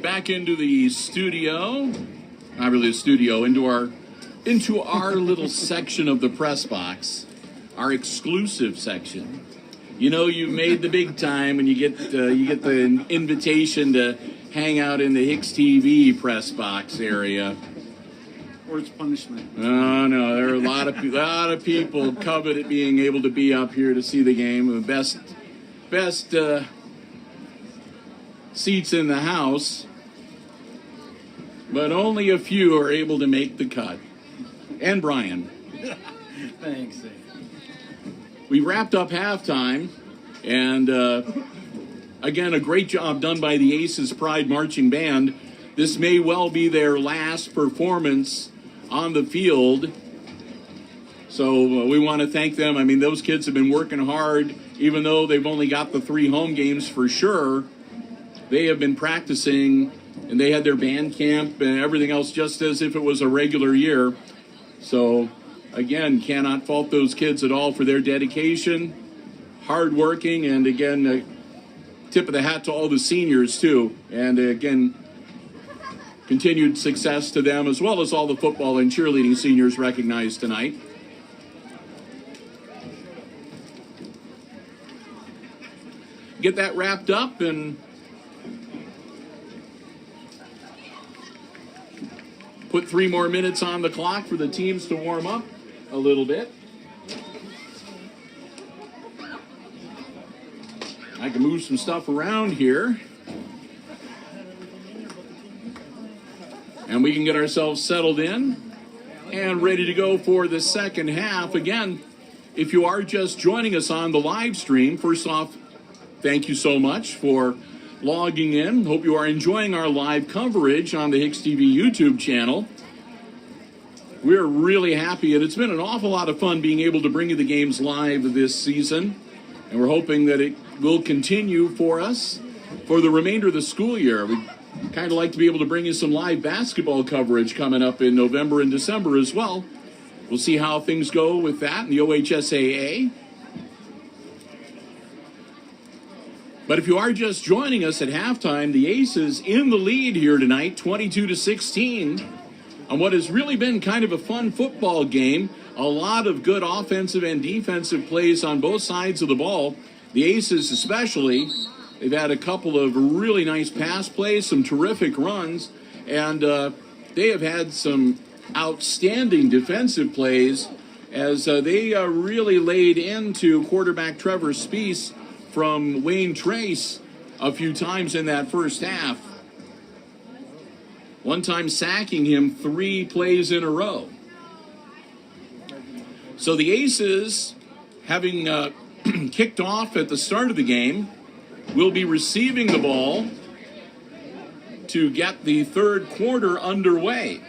Back into the studio, not really the studio, into our little section of the press box, our exclusive section. You know, you've made the big time, and you get the invitation to hang out in the HIX-TV press box area. Or it's punishment. Oh no, there are a lot of people covet being able to be up here to see the game. The best seats in the house. But only a few are able to make the cut. And Brian. Thanks. We wrapped up halftime, and again, a great job done by the Aces Pride Marching Band. This may well be their last performance on the field. So we want to thank them. I mean, those kids have been working hard, even though they've only got the 3 home games for sure. They have been practicing, and they had their band camp and everything else just as if it was a regular year. So, again, cannot fault those kids at all for their dedication, hard working, and again, tip of the hat to all the seniors too. And again, continued success to them, as well as all the football and cheerleading seniors recognized tonight. Get that wrapped up and put 3 more minutes on the clock for the teams to warm up a little bit. I can move some stuff around here. And we can get ourselves settled in and ready to go for the second half. Again, if you are just joining us on the live stream, first off, thank you so much for logging in. Hope you are enjoying our live coverage on the HIX-TV YouTube channel. We're really happy, and it's been an awful lot of fun being able to bring you the games live this season, and we're hoping that it will continue for us for the remainder of the school year. We'd kind of like to be able to bring you some live basketball coverage coming up in November and December as well. We'll see how things go with that in the OHSAA. But if you are just joining us at halftime, the Aces in the lead here tonight, 22-16, on what has really been kind of a fun football game. A lot of good offensive and defensive plays on both sides of the ball. The Aces especially, they've had a couple of really nice pass plays, some terrific runs, and they have had some outstanding defensive plays as they really laid into quarterback Trevor Speece from Wayne Trace a few times in that first half. One time sacking him 3 plays in a row. So the Aces, having kicked off at the start of the game, will be receiving the ball to get the third quarter underway.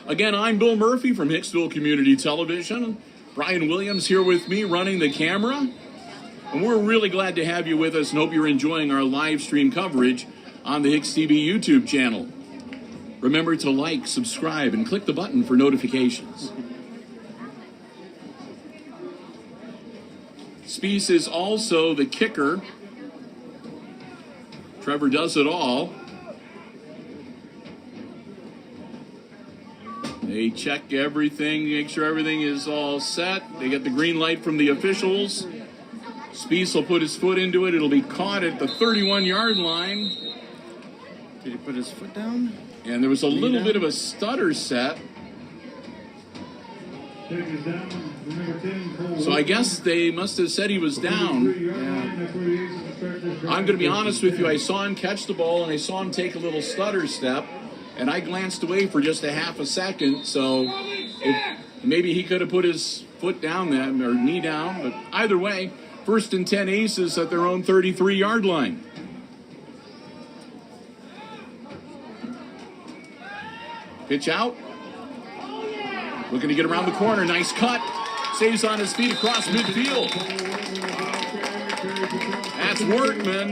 Again, I'm Bill Murphy from Hicksville Community Television. Brian Williams here with me running the camera. And we're really glad to have you with us and hope you're enjoying our live stream coverage on the HIX-TV YouTube channel. Remember to like, subscribe, and click the button for notifications. Speece is also the kicker. Trevor does it all. They check everything, make sure everything is all set. They get the green light from the officials. Speece will put his foot into it. It'll be caught at the 31-yard line. Did he put his foot down? And there was a little bit of a stutter set. So I guess they must have said he was down. Yeah. I'm going to be honest with you, I saw him catch the ball and I saw him take a little stutter step, and I glanced away for just a half a second, so maybe he could have put his foot down then, or knee down, but either way, 1st and 10 Aces at their own 33-yard line. Pitch out. Looking to get around the corner. Nice cut. Stays on his feet across midfield. That's Workman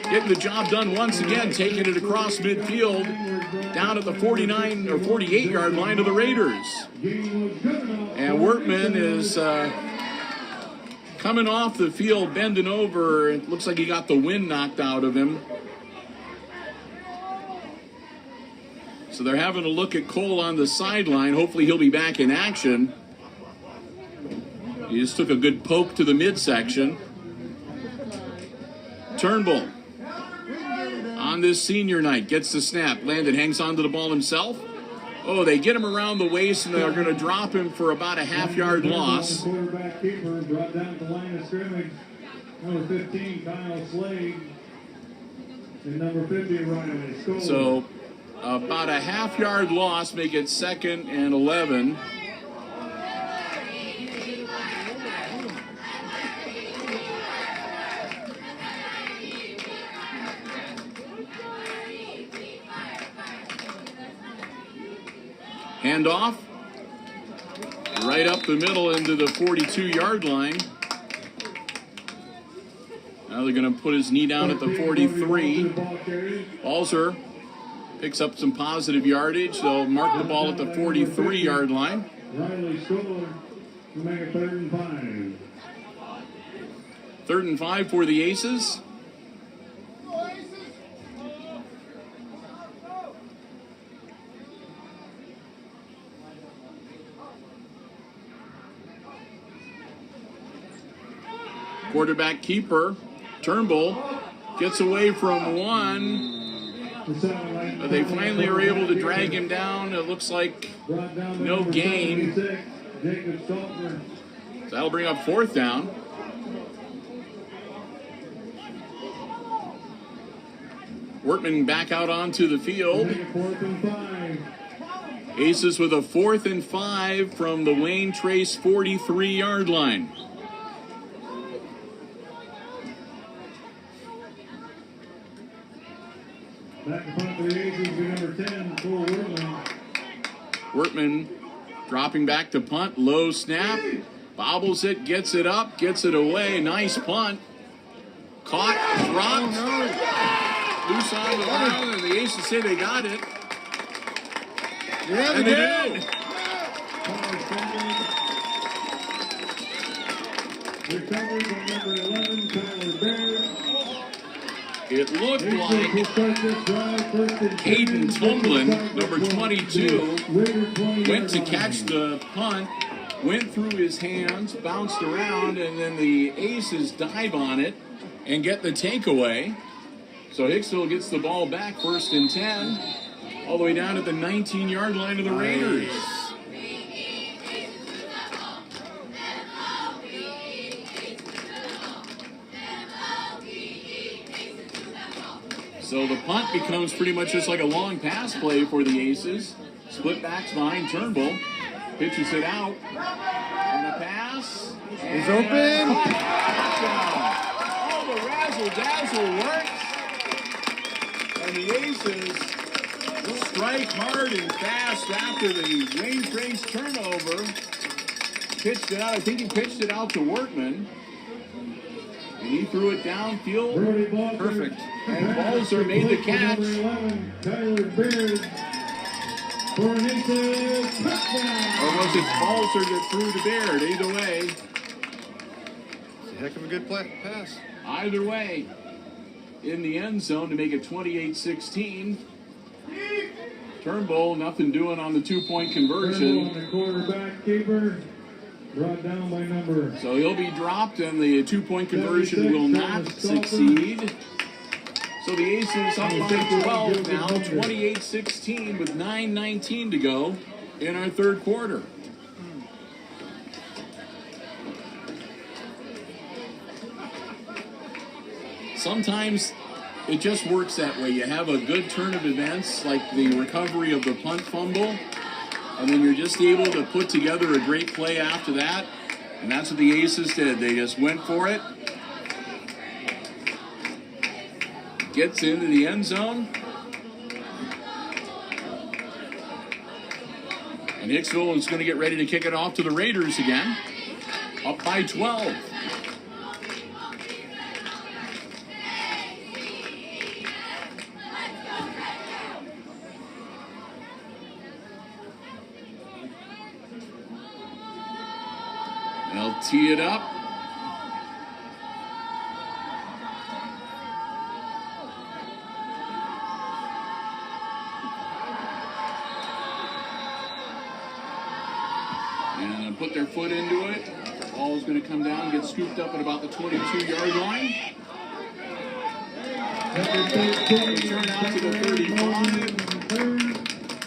getting the job done once again, taking it across midfield down at the 49 or 48-yard line of the Raiders. And Workman is coming off the field, bending over. It looks like he got the wind knocked out of him. So they're having a look at Cole on the sideline. Hopefully he'll be back in action. He just took a good poke to the midsection. Turnbull on this senior night gets the snap. Landon hangs on to the ball himself. Oh, they get him around the waist and they're going to drop him for about a half-yard loss. Quarterback keeper brought down the line of scrimmage. Number 15, Kyle Slade. And number 50, Riley Scholes. So about a half-yard loss, make it 2nd and 11. Handoff right up the middle into the 42-yard line. Now they're going to put his knee down at the 43. Balzer picks up some positive yardage. They'll mark the ball at the 43-yard line. Riley Scholes to make it 3rd and 5. 3rd and 5 for the Aces. Quarterback keeper, Turnbull, gets away from one. But they finally are able to drag him down. It looks like no gain. So that'll bring up 4th down. Workman back out onto the field. Aces with a 4th and 5 from the Wayne Trace 43-yard line. Back to punt for the Aces with number 10, Cole Workman. Workman dropping back to punt, low snap, bobbles it, gets it up, gets it away, nice punt. Caught, dropped, loose on the ground, and the Aces say they got it. Yeah, And they did. Recovered from number 11, Tyler Baird. It looked like Hayden Tumblin, number 22, went to catch the punt, went through his hands, bounced around, and then the Aces dive on it and get the takeaway. So Hicksville gets the ball back, 1st and 10, all the way down at the 19-yard line of the Raiders. So the punt becomes pretty much just like a long pass play for the Aces. Split backs behind Turnbull. Pitches it out. And a pass. He's open. Oh, the razzle-dazzle works. And the Aces strike hard and fast after the Wayne Trace turnover. Pitched it out. I think he pitched it out to Workman. And he threw it downfield. Perfect. And Balzer made the catch. Tyler Baird for an Aces touchdown. Or was it Balzer that threw to Baird? Either way. It's a heck of a good pass. Either way. In the end zone to make it 28-16. Turnbull, nothing doing on the 2-point conversion. The quarterback keeper. Brought down by number. So he'll be dropped and the 2-point conversion will not succeed. So the Aces up by 12 now, 28-16 with 9:19 to go in our 3rd quarter. sometimes it just works that way. You have a good turn of events, like the recovery of the punt fumble, and then you're just able to put together a great play after that. And that's what the Aces did. They just went for it. Gets into the end zone. And Hicksville is going to get ready to kick it off to the Raiders again. Up by 12. They'll tee it up. And put their foot into it. Ball's going to come down, get scooped up at about the 22-yard line.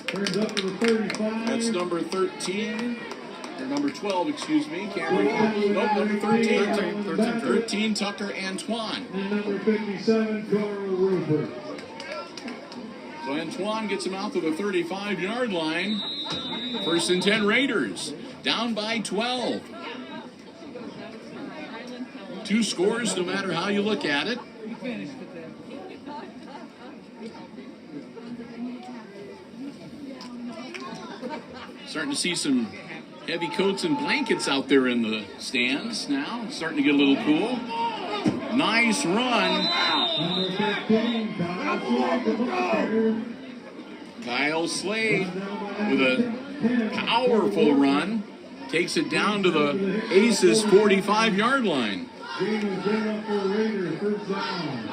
Turn out to the 35. That's number 13. Or number 12, excuse me. Cameron. Nope, number 13. 13, Tucker Antoine. And number 57, Carl Rupert. So Antoine gets him out to the 35-yard line. First and 10 Raiders. Down by 12. Two scores, no matter how you look at it. Starting to see some heavy coats and blankets out there in the stands now. It's starting to get a little cool. Nice run. Number 15, Kyle Slade with a powerful run. Takes it down to the Aces 45-yard line. Green was good up for the Raiders, first down.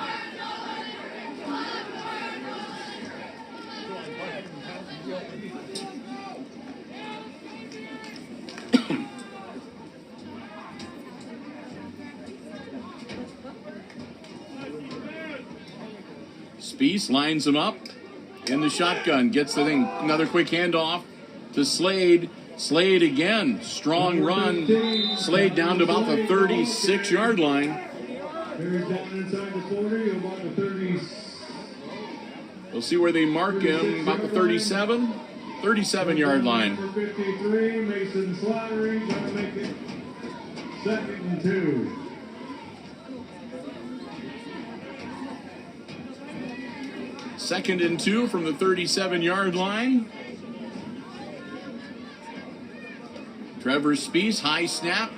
Spees lines him up in the shotgun. Gets the thing. Another quick handoff to Slade. Slade again. Strong run. Slade down to about the 36-yard line. Here's down inside the 40, about the 30. We'll see where they mark him. About the 37-yard line. Number 53, Mason Slattery, trying to make it 2nd and 2. Second and 2 from the 37-yard line. Trevor Spees, high snap,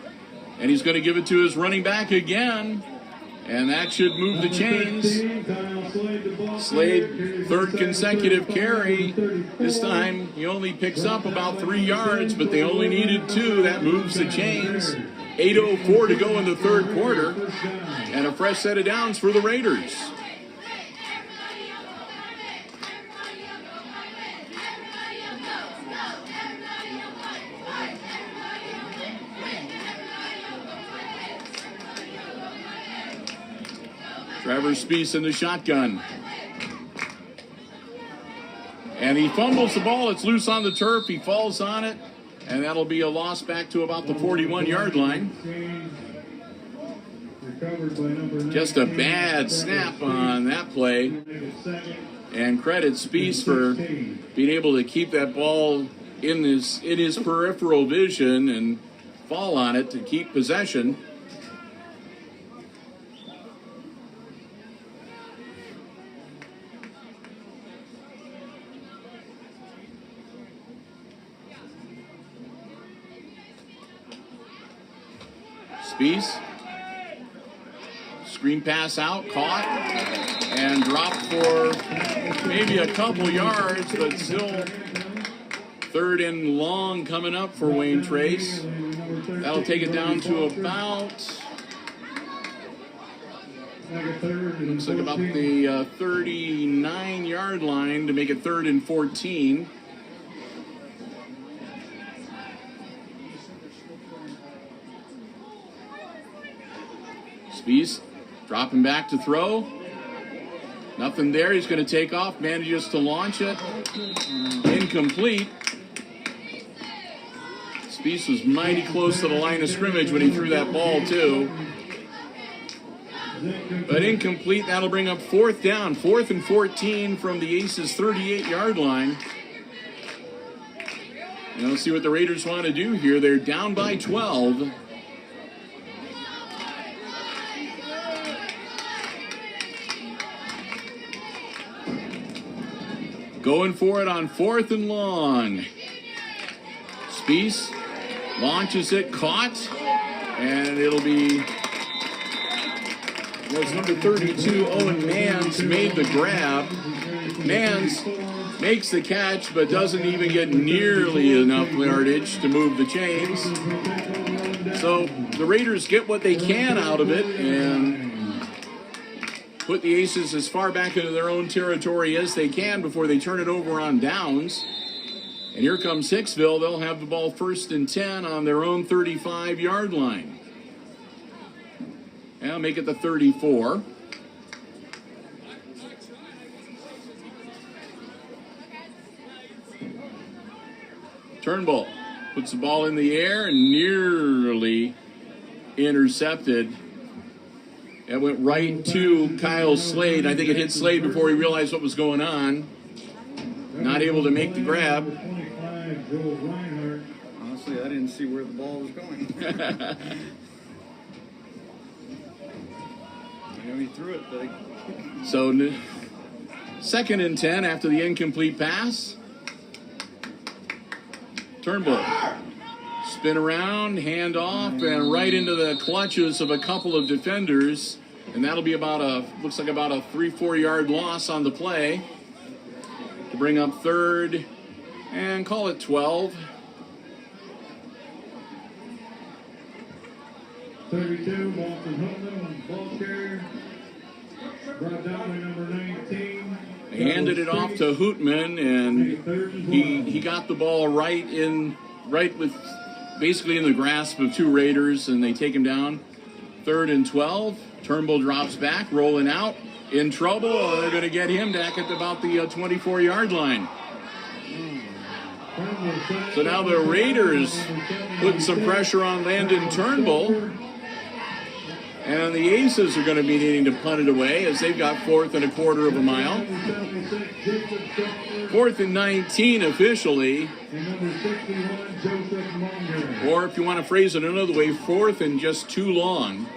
and he's going to give it to his running back again, and that should move the chains. Slade, third consecutive carry. This time he only picks up about 3 yards, but they only needed 2. That moves the chains. 8:04 to go in the third quarter, and a fresh set of downs for the Raiders. Trevor Spees in the shotgun. And he fumbles the ball. It's loose on the turf. He falls on it. And that'll be a loss back to about the 41-yard line. Just a bad snap on that play. And credit Spees for being able to keep that ball in his peripheral vision and fall on it to keep possession. Spees, screen pass out, caught, and dropped for maybe a couple yards, but still third and long coming up for Wayne Trace. That'll take it down to about, looks like about the 39-yard line to make it 3rd and 14. Spees dropping back to throw. Nothing there. He's going to take off. Manages to launch it. Incomplete. Spees was mighty close to the line of scrimmage when he threw that ball, too. but incomplete. That'll bring up fourth down. 4th and 14 from the Aces 38-yard line. And let's see what the Raiders want to do here. They're down by 12. Going for it on 4th and long. Spies launches it, caught, and it'll be, was number 32, Owen Mans, made the grab. Mans makes the catch, but doesn't even get nearly enough yardage to move the chains. So the Raiders get what they can out of it and put the Aces as far back into their own territory as they can before they turn it over on downs. And here comes Hicksville. They'll have the ball 1st and 10 on their own 35-yard line. And I'll make it the 34. Turnbull puts the ball in the air and nearly intercepted. It went right to Kyle Slade. I think it hit Slade before he realized what was going on. Not able to make the grab. Honestly, I didn't see where the ball was going. I know he threw it, but So 2nd and 10 after the incomplete pass. Turnbull. Spin around, hand off, and right into the clutches of a couple of defenders. And that'll be looks like about a 3-4 yard loss on the play. To bring up 3rd and call it 12. 32, Boston Hutman, ball carrier. Brought down by number 19. Handed it off to Hootman, and he got the ball right with basically in the grasp of 2 Raiders, and they take him down. 3rd and 12. Turnbull drops back, rolling out, in trouble. They're going to get him back at about the 24-yard line. So now the Raiders putting some pressure on Landon Turnbull. And the Aces are going to be needing to punt it away as they've got 4th and a quarter of a mile. 4th and 19 officially. Or if you want to phrase it another way, 4th and just too long.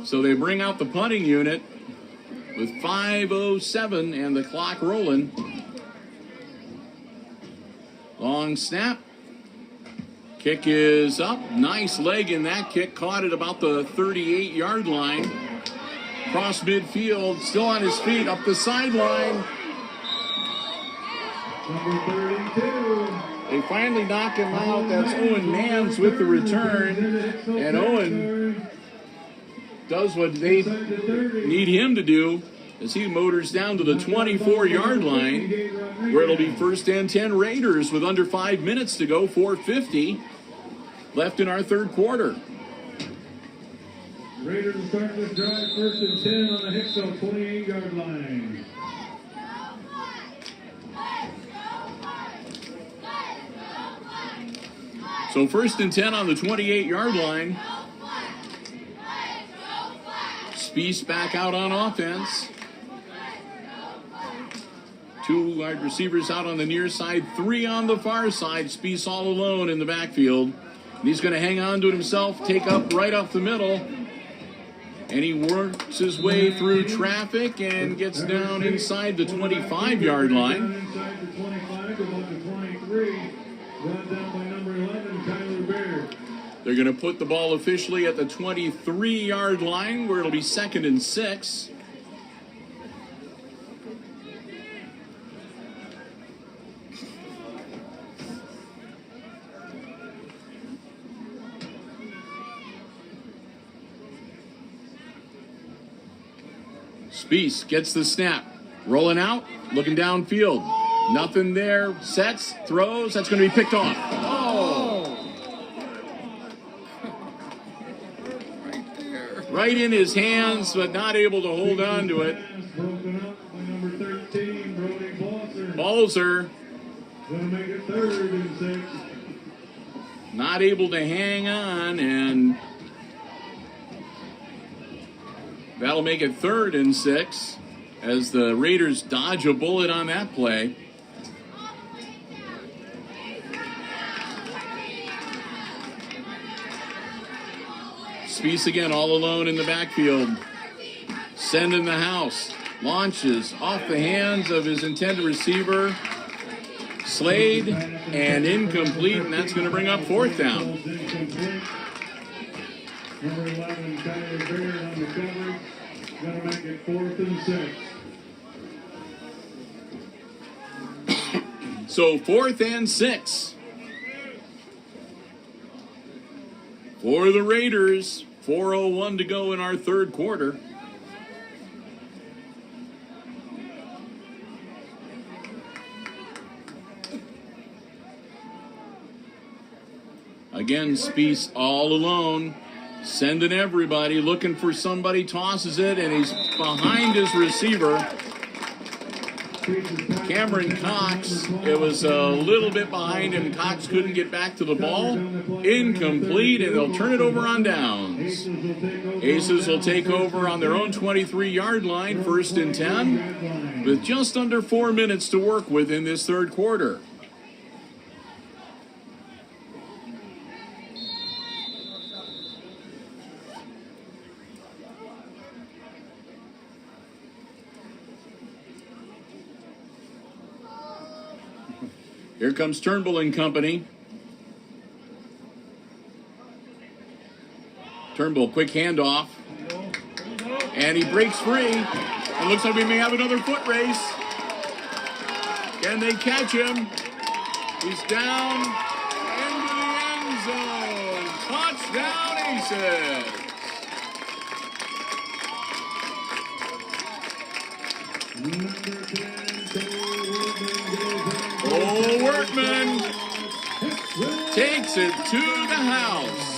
So they bring out the punting unit with 5:07 and the clock rolling. Long snap. Kick is up. Nice leg in that kick. Caught at about the 38-yard line. Cross midfield. Still on his feet. Up the sideline. Number 32. They finally knock him out. That's Owen Mans with the return. And Owen does what they need him to do as he motors down to the 24-yard line, where it'll be 1st and 10 Raiders with under 5 minutes to go. 4:50 left in our 3rd quarter. Raiders will start this drive 1st and 10 on the Hicksville 28-yard line. So 1st and 10 on the 28-yard line. Spies back out on offense. 2 wide receivers out on the near side, 3 on the far side. Spies all alone in the backfield. And he's going to hang on to it himself, take up right off the middle. And he works his way through traffic and gets down inside the 25-yard line. Inside the 25 to about the 23. Brought down by number 11, Tyler Baird. They're going to put the ball officially at the 23-yard line, where it'll be 2nd and 6. Spies gets the snap. Rolling out, looking downfield. Nothing there. Sets, throws. That's going to be picked off. Right in his hands, but not able to hold on to it. Broken up by number 13, Brody Balser. Balser Going to make it 3rd and 6. not able to hang on, and That'll make it 3rd and 6 as the Raiders dodge a bullet on that play. Spies again all alone in the backfield. Send in the house. Launches off the hands of his intended receiver. Slade and incomplete, and that's going to bring up 4th down. Number 11, Tyler Beard on the coverage. Going to make it 4th and 6. So 4th and 6 for the Raiders. 4:01 to go in our 3rd quarter. Again, Spies all alone, sending everybody, looking for somebody, tosses it, and he's behind his receiver. Cameron Cox, it was a little bit behind him. Cox couldn't get back to the ball. Incomplete, and they'll turn it over on downs. Aces will take over on their own 23-yard line, 1st and 10, with just under 4 minutes to work with in this 3rd quarter. Here comes Turnbull and company. Turnbull, quick handoff. And he breaks free. It looks like we may have another foot race. Can they catch him? He's down into the end zone. Touchdown, Aces. Oh, Workman takes it to the house.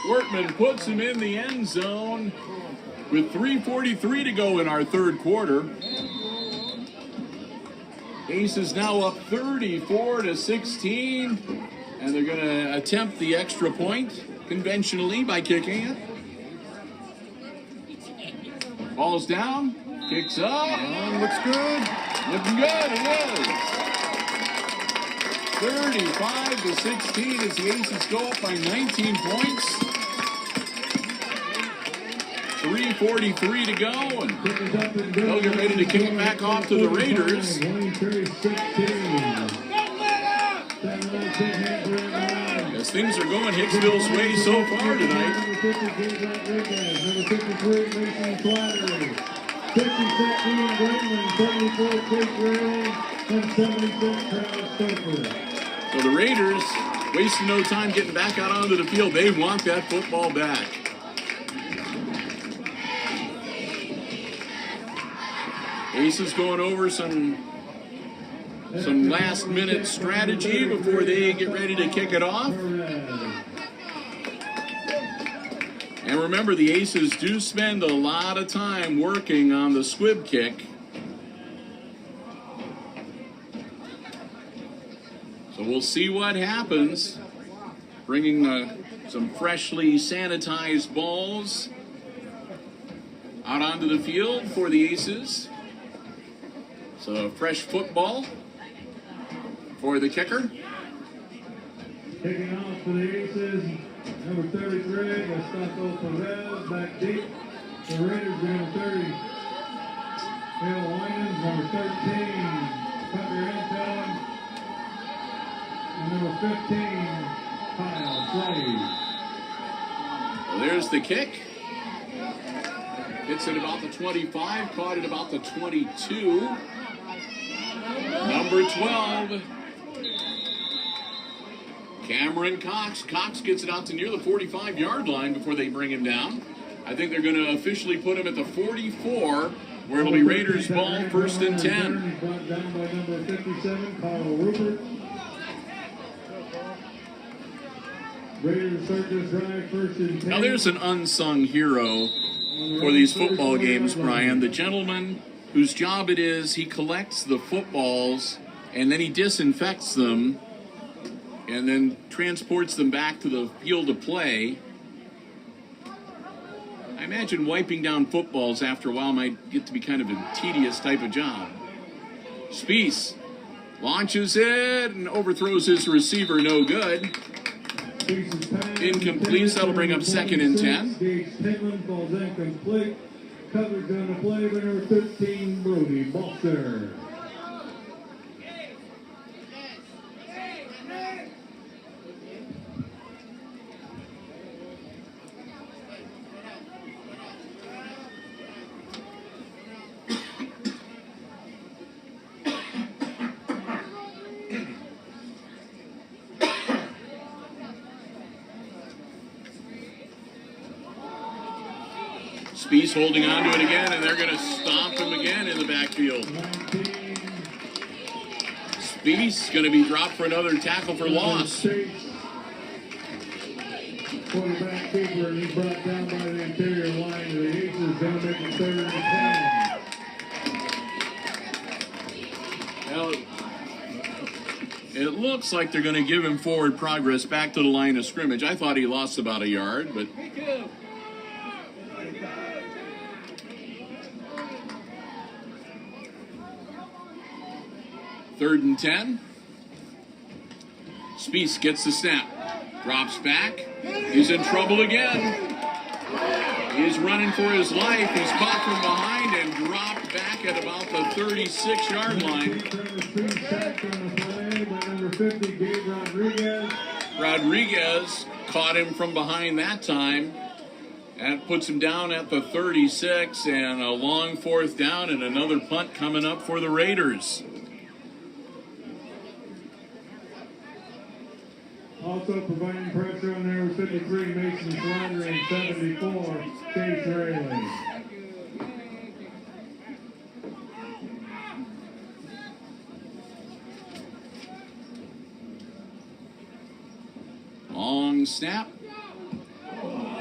Workman puts him in the end zone with 3:43 to go in our 3rd quarter. Aces now up 34-16, and they're going to attempt the extra point conventionally by kicking it. Ball's down, kicks up, Looks good. looking good, it is. 35-16 as the Aces go up by 19 points. 3:43 to go, and they'll get ready to kick it back off to the Raiders. As things are going Hicksville's way so far tonight. So the Raiders wasting no time getting back out onto the field. They want that football back. Aces going over some last minute strategy before they get ready to kick it off. And remember, the Aces do spend a lot of time working on the squib kick. So we'll see what happens. Bringing some freshly sanitized balls out onto the field for the Aces. So fresh football for the kicker. Kicking off for the Aces, number 33, Gustavo Perez, back deep. The Raiders are number 30. Bill Williams, number 13, Tucker Intel. And number 15, Kyle Slade. Well, there's the kick. Hits it about the 25, caught it about the 22. Number 12, Cameron Cox. Cox gets it out to near the 45-yard line before they bring him down. I think they're going to officially put him at the 44, where it'll be Raiders ball, 1st and 10. Brought down by number 57, Carl Rupert. Raiders start this drive, 1st and 10. Now there's an unsung hero for these football games, Brian. The gentleman whose job it is, he collects the footballs and then he disinfects them and then transports them back to the field of play. I imagine wiping down footballs after a while might get to be kind of a tedious type of job. Spies launches it and overthrows his receiver, no good. Incomplete, so that'll bring up 2nd and 10. Gage Tinman falls incomplete. Coverage on the play by number 13, Brody Balter. Spies holding on to it again, and they're going to stomp him again in the backfield. Spies going to be dropped for another tackle for loss. Quarterback keeper, and he's brought down by the interior line of the Aces. Going to make it 3rd and 10. Well, it looks like they're going to give him forward progress back to the line of scrimmage. I thought he lost about a yard, but... Third and 10. Spies gets the snap. Drops back. He's in trouble again. He's running for his life. He's caught from behind and dropped back at about the 36-yard line. Rodriguez caught him from behind that time. That puts him down at the 36, and a long 4th down and another punt coming up for the Raiders. Also providing pressure on there with 53, Mason Slider, and 74, Chase Rayleigh. Long snap.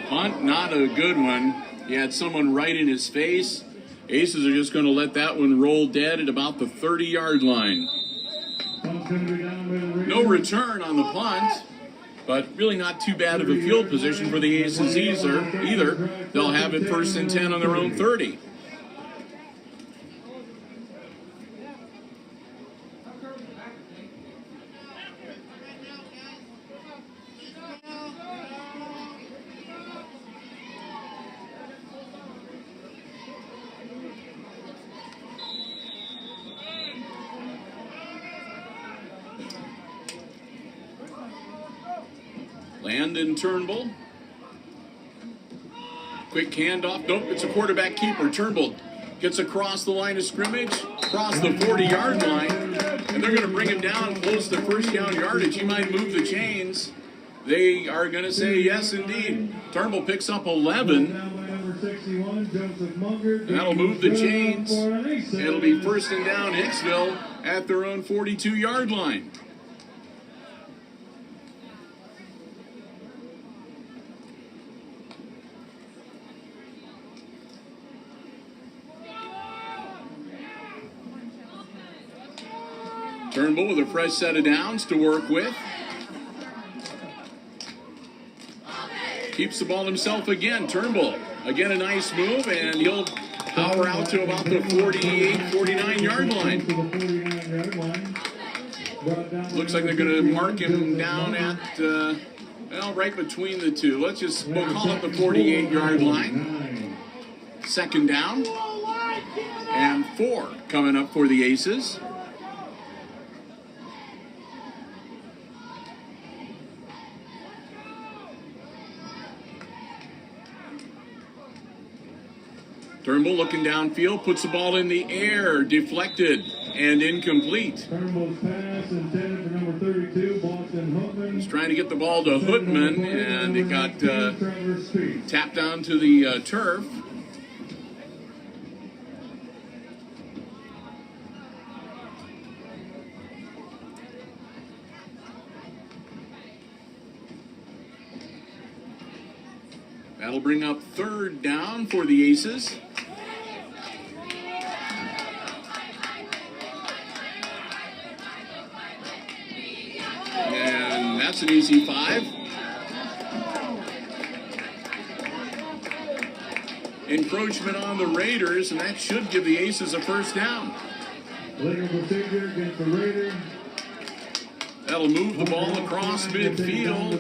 Punt, not a good one. He had someone right in his face. Aces are just going to let that one roll dead at about the 30-yard line. No return on the punt, but really not too bad of a field position for the Aces either. They'll have it 1st and 10 on their own 30. Landon Turnbull. Quick handoff. Nope, it's a quarterback keeper. Turnbull gets across the line of scrimmage, across the 40-yard line, and they're going to bring him down close to 1st down yardage. He might move the chains. They are going to say yes, indeed. Turnbull picks up 11. And that'll move the chains. It'll be 1st and down Hicksville at their own 42-yard line. Turnbull with a fresh set of downs to work with. Keeps the ball himself again. Turnbull, again a nice move, and he'll power out to about the 48, 49-yard line. Looks like they're going to mark him down at, well, right between the two. We'll call it the 48-yard line. 2nd down. And 4 coming up for the Aces. Turnbull looking downfield, puts the ball in the air, deflected and incomplete. Turnbull's pass intended for number 32, Boston Hookman. He's trying to get the ball to Hoodman, and it got tapped onto the turf. That'll bring up 3rd down for the Aces. And That's an easy 5. Encroachment on the Raiders, and that should give the Aces a first down. Legal procedure against the Raiders. That'll move the ball across midfield,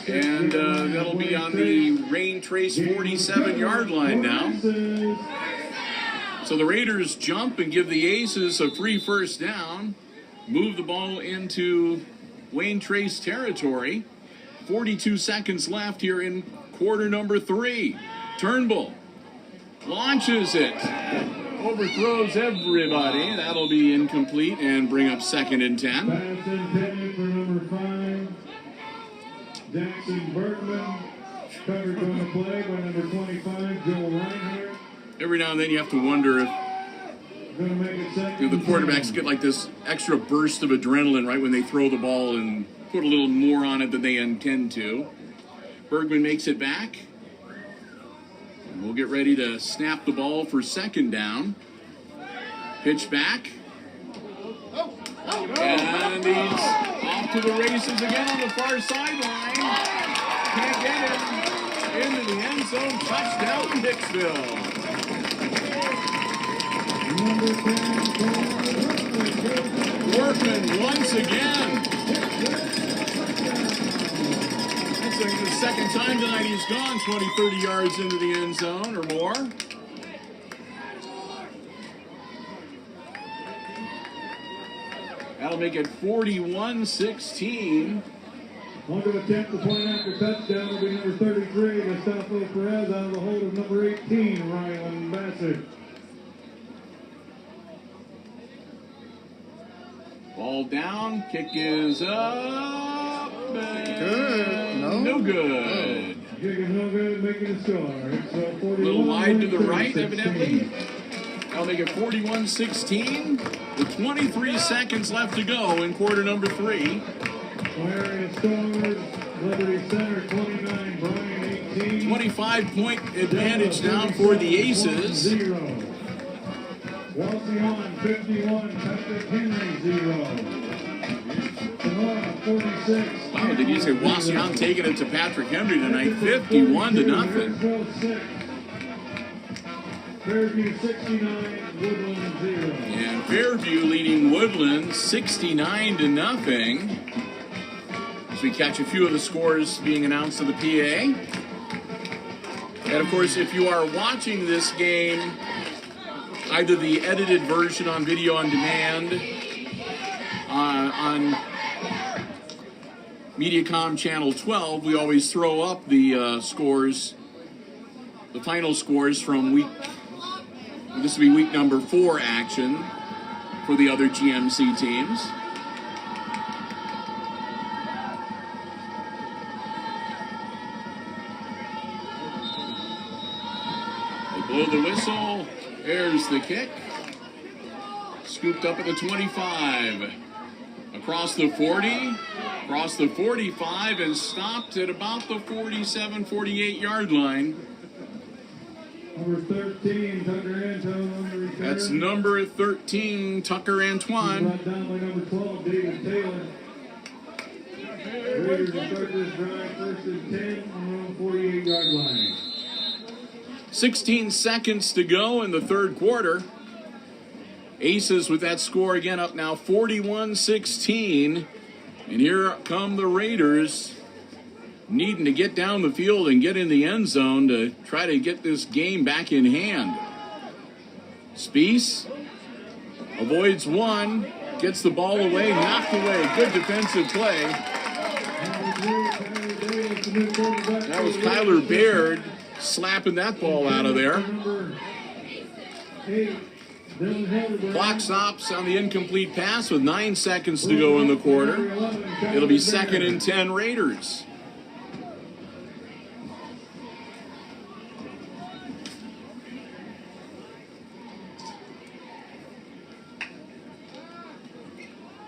and that'll be on the Wayne Trace 47-yard line now. So the Raiders jump and give the Aces a free first down, move the ball into Wayne Trace territory. 42 seconds left here in quarter number 3. Turnbull launches it, overthrows everybody. That'll be incomplete and bring up 2nd and 10. Pass intended for number 5, Jackson Bergman. Covered on the play by number 25, Joel Reinhardt. Every now and then you have to wonder if Gonna make it 2nd the quarterbacks get like this extra burst of adrenaline right when they throw the ball and put a little more on it than they intend to. Bergman makes it back. And we'll get ready to snap the ball for 2nd down. Pitch back. And he's off to the races again on the far sideline. Can't get it into the end zone. Touchdown, Hicksville. Workman once again. That's the 2nd time tonight he's gone 20, 30 yards into the end zone or more. That'll make it 41-16. On to attempt the point after touchdown will be number 33, Gustavo Perez, out of the hold of number 18, Rylan Bassett. Ball down, kick is up. Good. No good. Kick is no good, making a score. It's A little wide to the right, 41-16. evidently. That'll make it 41-16. With 23 seconds left to go in quarter number 3. Area scores, Liberty Center 29, Bryan 18. 25-point advantage now for the Aces. 0. Wasion 51, Patrick Henry 0. Sonora 46. Wow, did you say Wasion taking it to Patrick Henry tonight? 51-0. Fairview 69, Woodland 0. And Fairview leading Woodland 69-0. As we catch a few of the scores being announced to the PA. And of course, if you are watching this game, either the edited version on video on demand on Mediacom Channel 12, we always throw up the scores, the final scores from this will be week number 4 action for the other GMC teams. They blow the whistle. There's the kick. Scooped up at the 25. Across the 40. Across the 45 and stopped at about the 47, 48-yard line. Number 13, Tucker Antoine on the return. That's number 13, Tucker Antoine. Brought down by number 12, David Taylor. Raiders will start this drive 1st and 10 on their own 48-yard line. 16 seconds to go in the 3rd quarter. Aces with that score again up now 41-16. And here come the Raiders needing to get down the field and get in the end zone to try to get this game back in hand. Spiess avoids one, gets the ball away, knocked away. Good defensive play. That was Kyler Baird slapping that ball out of there. Clock stops on the incomplete pass with 9 seconds to go in the quarter. It'll be 2nd and 10 Raiders.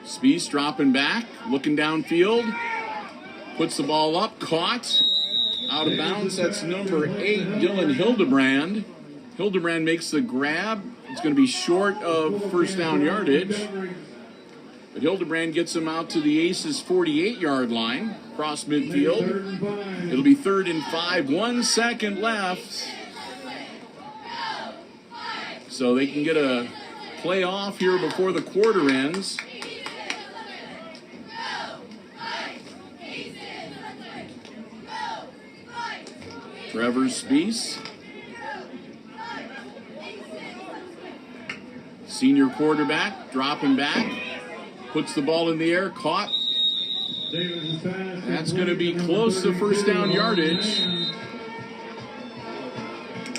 Spiess dropping back, looking downfield, puts the ball up, caught, out of bounds. That's number 8, Dylan Hildebrand. Hildebrand makes the grab. It's going to be short of first down yardage. But Hildebrand gets him out to the Aces 48-yard line, across midfield. It'll be 3rd and 5, 1 second left. So they can get a play off here before the quarter ends. Trevor Spees, senior quarterback, dropping back, puts the ball in the air, caught. That's going to be close to first down yardage.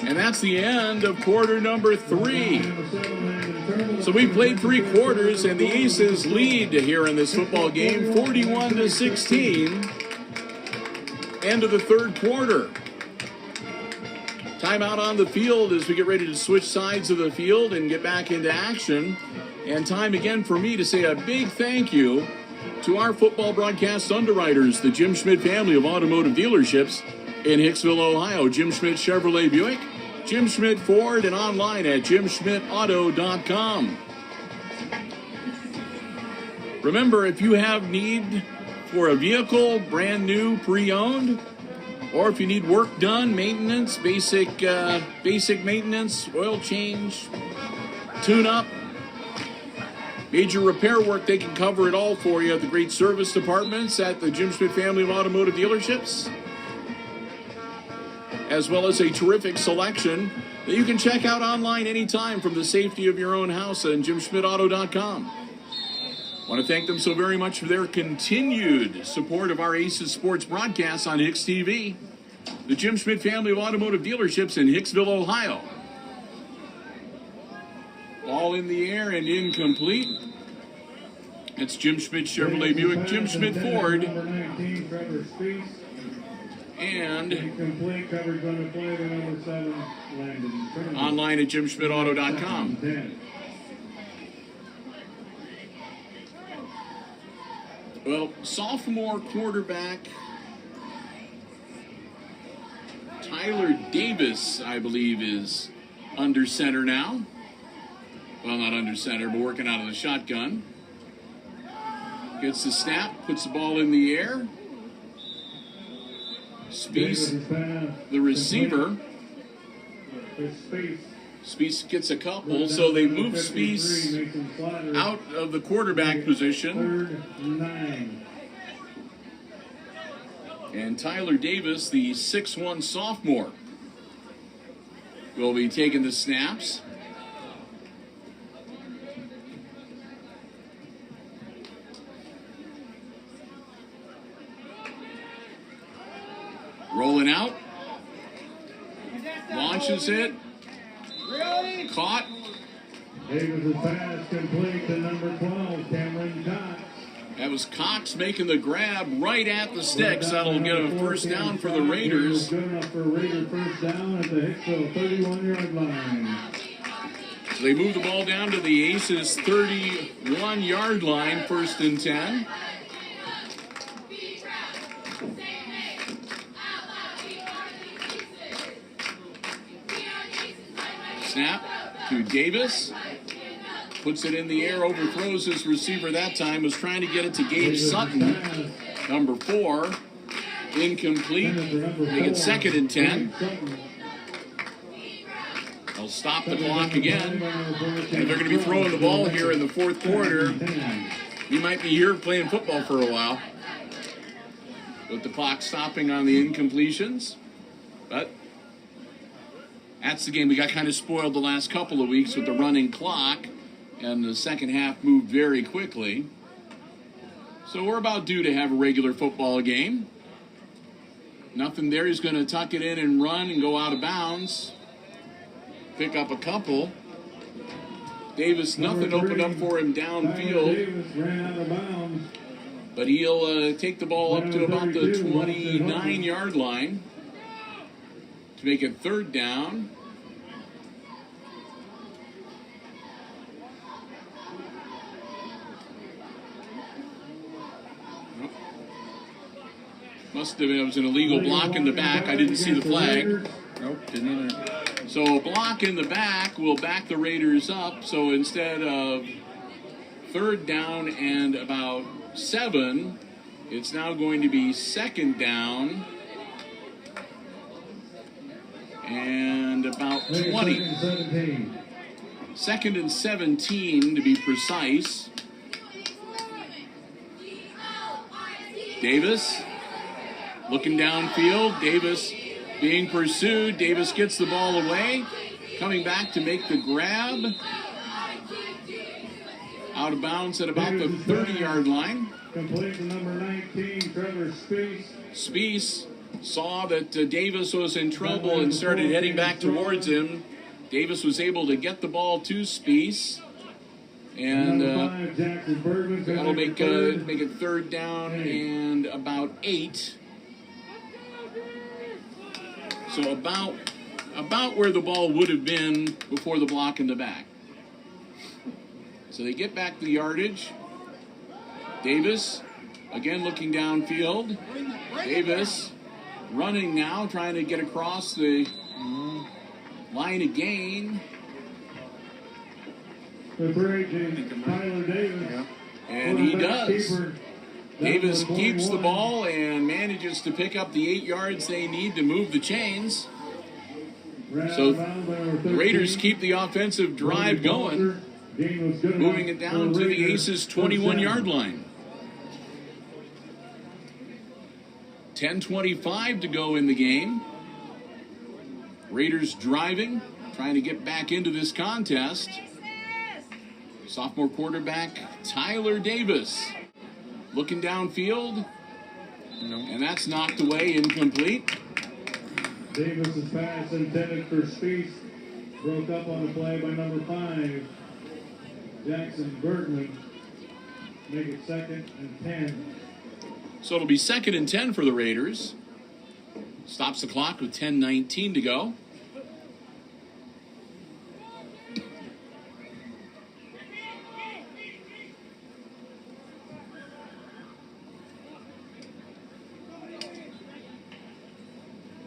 And that's the end of quarter number 3. So we played 3 quarters, and the Aces lead here in this football game, 41-16. End of the 3rd quarter. Timeout on the field as we get ready to switch sides of the field and get back into action. And time again for me to say a big thank you to our football broadcast underwriters, the Jim Schmidt family of automotive dealerships in Hicksville, Ohio. Jim Schmidt Chevrolet Buick, Jim Schmidt Ford, and online at jimschmidtauto.com. Remember, if you have need for a vehicle, brand new, pre-owned, or if you need work done, maintenance, basic maintenance, oil change, tune-up, major repair work, they can cover it all for you at the great service departments at the Jim Schmidt family of automotive dealerships, as well as a terrific selection that you can check out online anytime from the safety of your own house at jimschmidtauto.com. I want to thank them so very much for their continued support of our Aces Sports broadcasts on HIX-TV. The Jim Schmidt family of automotive dealerships in Hicksville, Ohio. Ball in the air and incomplete. It's Jim Schmidt Chevrolet Buick, Jim Schmidt Ford. And online at jimschmidtauto.com. Well, sophomore quarterback Tyler Davis, I believe, is under center now. Well, not under center, but working out of the shotgun. Gets the snap, puts the ball in the air. Spees, the receiver. Spees gets a couple, so they move Spees out of the quarterback position. And Tyler Davis, the 6'1 sophomore, will be taking the snaps. Rolling out. Launches it. Caught. Davis' pass complete to number 12, Cameron Cox. That was Cox making the grab right at the sticks. That'll get a first down for the Raiders. Good enough for a Raider first down at the Hicksville 31-yard line. So they move the ball down to the Aces 31-yard line, 1st and 10. Snap to Davis. Puts it in the air, overthrows his receiver that time. Was trying to get it to Gage Sutton, number 4. Incomplete. They get 2nd and 10. They'll stop the clock again. And they're going to be throwing the ball here in the 4th quarter. We might be here playing football for a while, with the clock stopping on the incompletions. But that's the game. We got kind of spoiled the last couple of weeks with the running clock, and the second half moved very quickly. So we're about due to have a regular football game. Nothing there. He's going to tuck it in and run and go out of bounds. Pick up a couple. Davis, nothing opened up for him downfield. But he'll take the ball up to about the 29-yard line to make it 3rd down. Must have been, it was an illegal block in the back. I didn't see the flag. Nope, didn't either. So a block in the back will back the Raiders up. So instead of third down and about 7. It's now going to be second down and about 20. Second and 17 to be precise. Davis looking downfield. Davis being pursued. Davis gets the ball away. Coming back to make the grab. Out of bounds at about the 30-yard line. Complete to number 19, Trevor Spees. Spees saw that Davis was in trouble and started heading back towards him. Davis was able to get the ball to Spees. And that'll make it third down and about 8. So about where the ball would have been before the block in the back. So they get back the yardage. Davis, again looking downfield. Davis running now, trying to get across the line again. Tyler Davis. And he does. Davis keeps the ball and manages to pick up the 8 yards they need to move the chains. So the Raiders keep the offensive drive going, moving it down to the Aces' 21-yard line. 10:25 to go in the game. Raiders driving, trying to get back into this contest. Sophomore quarterback Tyler Davis looking downfield, and that's knocked away, incomplete. Davis's pass intended for Spees broke up on the play by number 5, Jackson Bergman. Make it second and 10. So it'll be second and 10 for the Raiders. Stops the clock with 10:19 to go.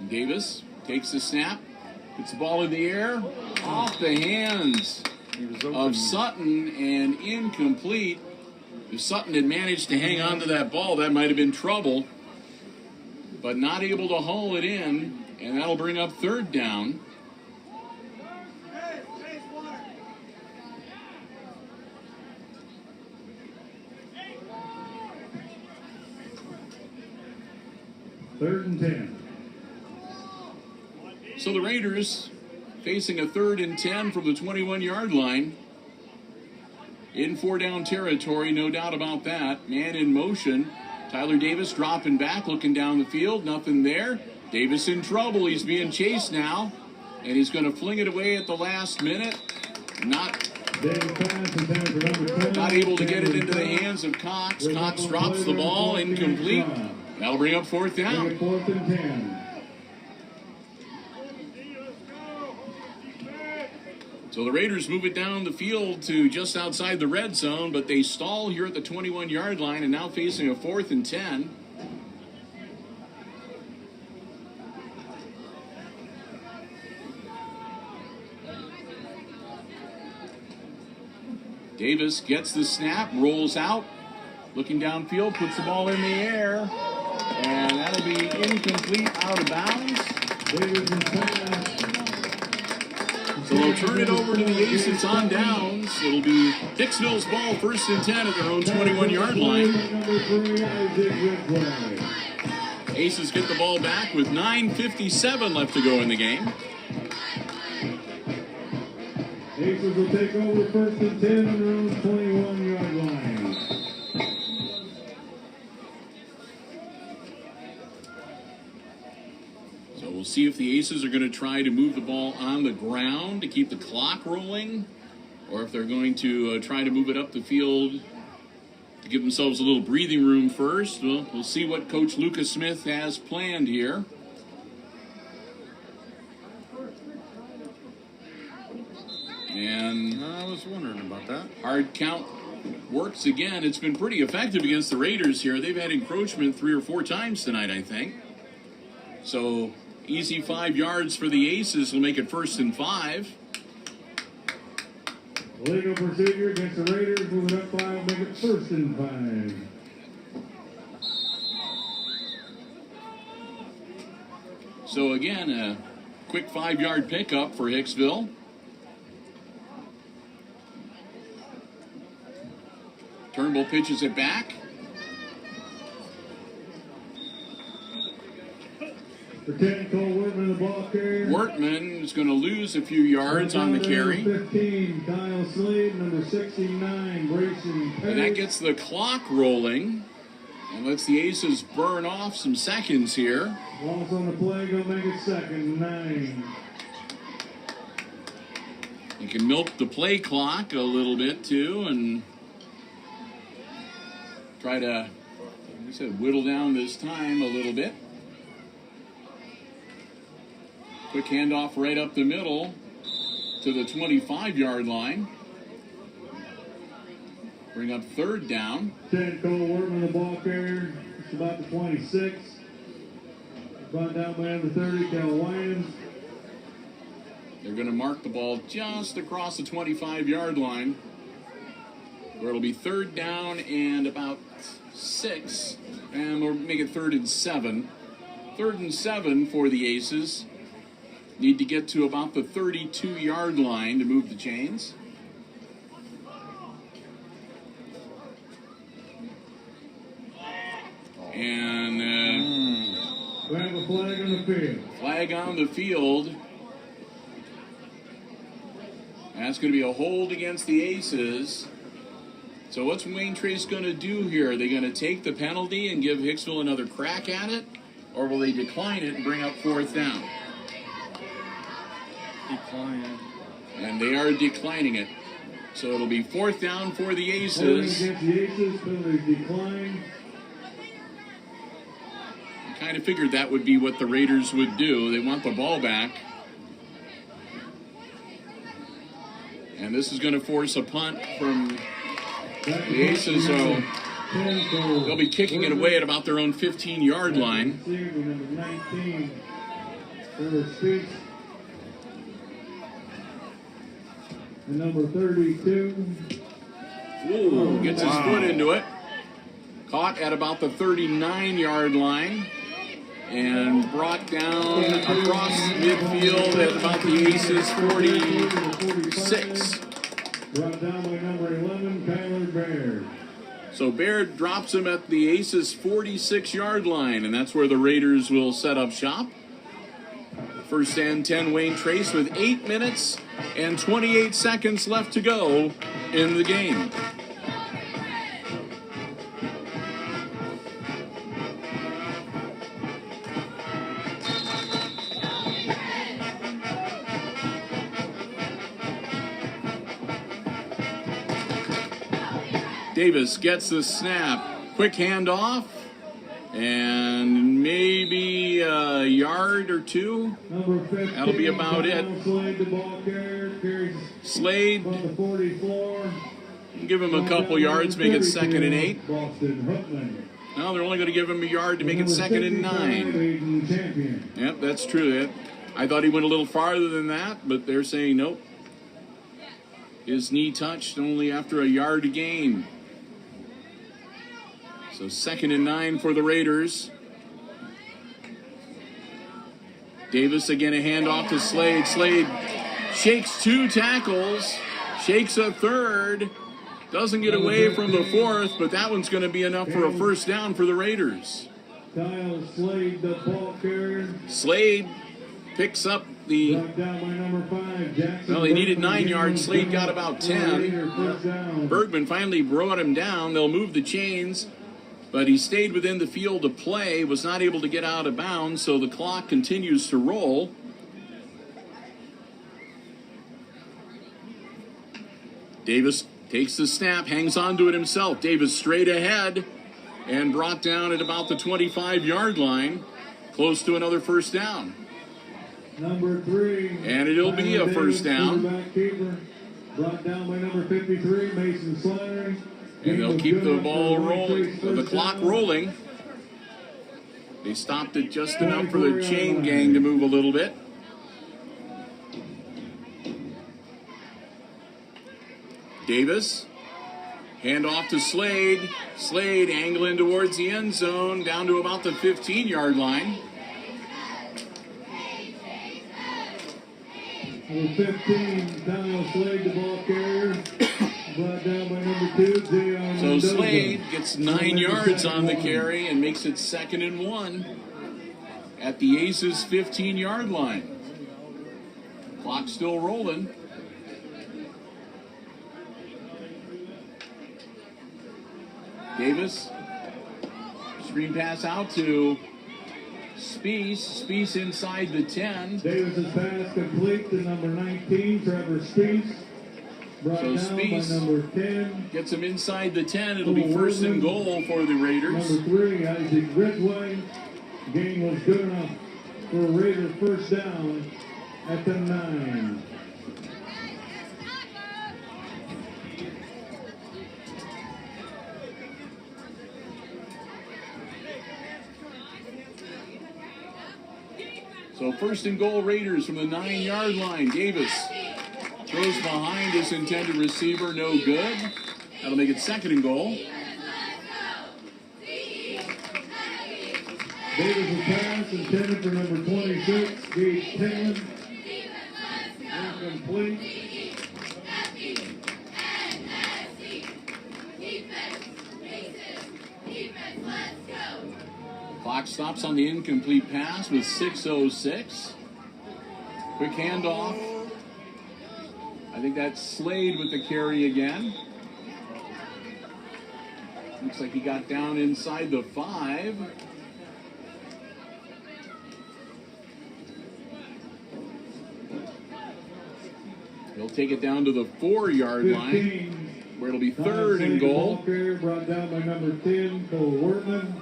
Davis takes the snap, puts the ball in the air, off the hands of Sutton and incomplete. If Sutton had managed to hang on to that ball, that might have been trouble, but not able to haul it in, and that'll bring up third down. Third and 10. So the Raiders facing a 3rd and 10 from the 21-yard line. In 4-down territory, no doubt about that. Man in motion. Tyler Davis dropping back, looking down the field. Nothing there. Davis in trouble. He's being chased now. And he's going to fling it away at the last minute. Not able to get it into the hands of Cox. Cox drops the ball. Incomplete. That'll bring up 4th down. 4th and 10. So the Raiders move it down the field to just outside the red zone, but they stall here at the 21-yard line and now facing a 4th and 10. Davis gets the snap, rolls out, looking downfield, puts the ball in the air, and that'll be incomplete, out of bounds. So they'll turn it over to the Aces on downs. It'll be Hicksville's ball, 1st and 10 at their own 21-yard line. Aces get the ball back with 9:57 left to go in the game. Aces will take over 1st and 10 on their own 21-yard line. So we'll see if the Aces are going to try to move the ball on the ground to keep the clock rolling, or if they're going to try to move it up the field to give themselves a little breathing room first. Well, we'll see what Coach Lucas Smith has planned here. And I was wondering about that. Hard count works again. It's been pretty effective against the Raiders here. They've had encroachment 3 or 4 times tonight, I think. So easy 5 yards for the Aces will make it 1st and 5. Legal procedure against the Raiders. Moving up 5, make it 1st and 5. So again, a quick 5-yard pickup for Hicksville. Turnbull pitches it back. For 10, Cole Wortman, the ball carrier. Wortman is going to lose a few yards on the carry. Number 15, Kyle Slade. Number 69, Grayson Pettis. And that gets the clock rolling and lets the Aces burn off some seconds here. Loss on the play, go make it 2nd and 9. You can milk the play clock a little bit too and try to, like I said, whittle down this time a little bit. Quick handoff right up the middle to the 25-yard line. Bring up 3rd down. 10, Cole Wortman, the ball carrier. It's about the 26. Brought down by number 30, Cal Williams. They're going to mark the ball just across the 25-yard line, where it'll be 3rd down and about 6. And we'll make it 3rd and 7. 3rd and 7 for the Aces. Need to get to about the 32-yard line to move the chains. And we have a flag on the field. Flag on the field. That's going to be a hold against the Aces. So what's Wayne Trace going to do here? Are they going to take the penalty and give Hicksville another crack at it? Or will they decline it and bring up 4th down? Decline. And they are declining it. So it'll be 4th down for the Holding Aces. against the Aces, penalties decline. I kind of figured that would be what the Raiders would do. They want the ball back. And this is going to force a punt from the Aces. So they'll be kicking it away at about their own 15-yard line. Number 19, Trevor Speaks. And number 32. Ooh, gets his foot into it. Caught at about the 39-yard line. And brought down across midfield at about the Aces 46. Brought down by number 11, Kyler Baird. So Baird drops him at the Aces 46-yard line, and that's where the Raiders will set up shop. 1st and 10, Wayne Trace with 8 minutes and 28 seconds left to go in the game. Davis gets the snap. Quick handoff. And maybe a yard or 2. Number 15, that'll be about it. Slade, the ball carrier, carries Slade, from the 44. give him a couple yards, make it 2nd and 8. Boston Hookman. No, they're only going to give him a yard to make it 2nd and 9. Champion. Yep, that's true. I thought he went a little farther than that, but they're saying nope. His knee touched only after a yard to gain. So 2nd and 9 for the Raiders. Davis again, a handoff to Slade. Slade shakes 2 tackles, shakes a 3rd, doesn't get away from the 4th, but that one's going to be enough for a 1st down for the Raiders. Kyle Slade, the ball carrier. Slade picks up the... Brought down by number 5, Jackson. Well, he needed 9 yards. Slade got about 10. Bergman finally brought him down. They'll move the chains. But he stayed within the field of play, was not able to get out of bounds, so the clock continues to roll. Davis takes the snap, hangs on to it himself. Davis straight ahead and brought down at about the 25-yard line, close to another 1st down. Number 3. And it'll be a 1st down. Brought down by number 53, Mason Slattery. And they'll keep the ball rolling, the clock rolling. They stopped it just enough for the chain gang to move a little bit. Davis. Hand off to Slade. Slade angling towards the end zone, down to about the 15-yard line. Number 15, Daniel Slade, the ball carrier. Brought down by number 2, J.R. So Mendoza. Slade gets 9 yards on the carry and makes it 2nd and 1 at the Aces 15-yard line. Clock still rolling. Davis, screen pass out to Spiess. Spiess inside the 10. Davis's pass complete to number 19, Trevor Spiess. Brought So down by Spiess number 10. gets him inside the 10. It'll be 1st and goal for the Raiders. Number 3, Isaac Ridgway. Game was good enough for a Raider first down at the 9. So 1st and goal Raiders from the 9-yard line. Davis throws behind his intended receiver, no good. That'll make it 2nd and goal. Davis' pass intended for number 26, Gage Taylor. Incomplete. Clock stops on the incomplete pass with 6:06. Quick handoff. I think that's Slade with the carry again. Looks like he got down inside the 5. He'll take it down to the 4-yard line, where it'll be 3rd and goal. Ball carrier brought down by number 10, Cole Wortman.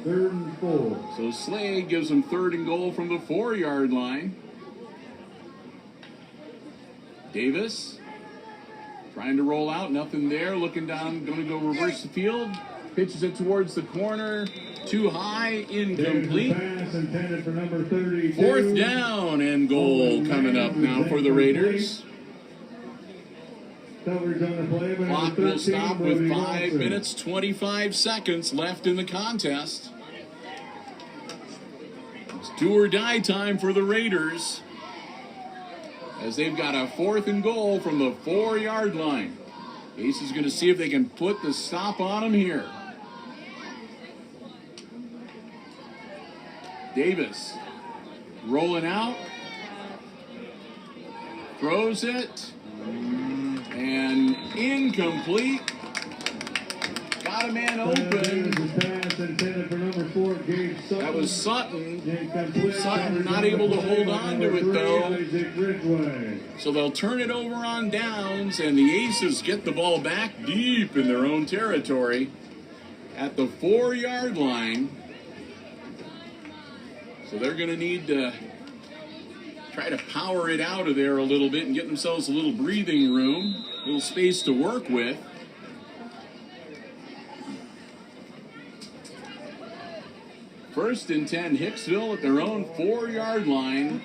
3rd and 4. So Slade gives him 3rd and goal from the 4-yard line. Davis trying to roll out, nothing there. Looking down, going to go reverse the field. Pitches it towards the corner. Too high, incomplete. Pass intended for number 32. 4th down and goal coming up now for the Raiders. Coverage on the play by Clock number 13, will stop Brody with 5 Lawson. minutes, 25 seconds left in the contest. It's do or die time for the Raiders, as they've got a 4th and goal from the 4-yard line. Ace is going to see if they can put the stop on him here. Davis rolling out, throws it, and incomplete. Got a man open. Pass intended for number 4, Gage Sutton. That was Sutton. Incomplete. Sutton not able to hold on to it, though. Isaac Ridgway. So they'll turn it over on downs, and the Aces get the ball back deep in their own territory at the 4-yard line. So they're going to need to try to power it out of there a little bit and get themselves a little breathing room, a little space to work with. First and 10, Hicksville at their own 4-yard line.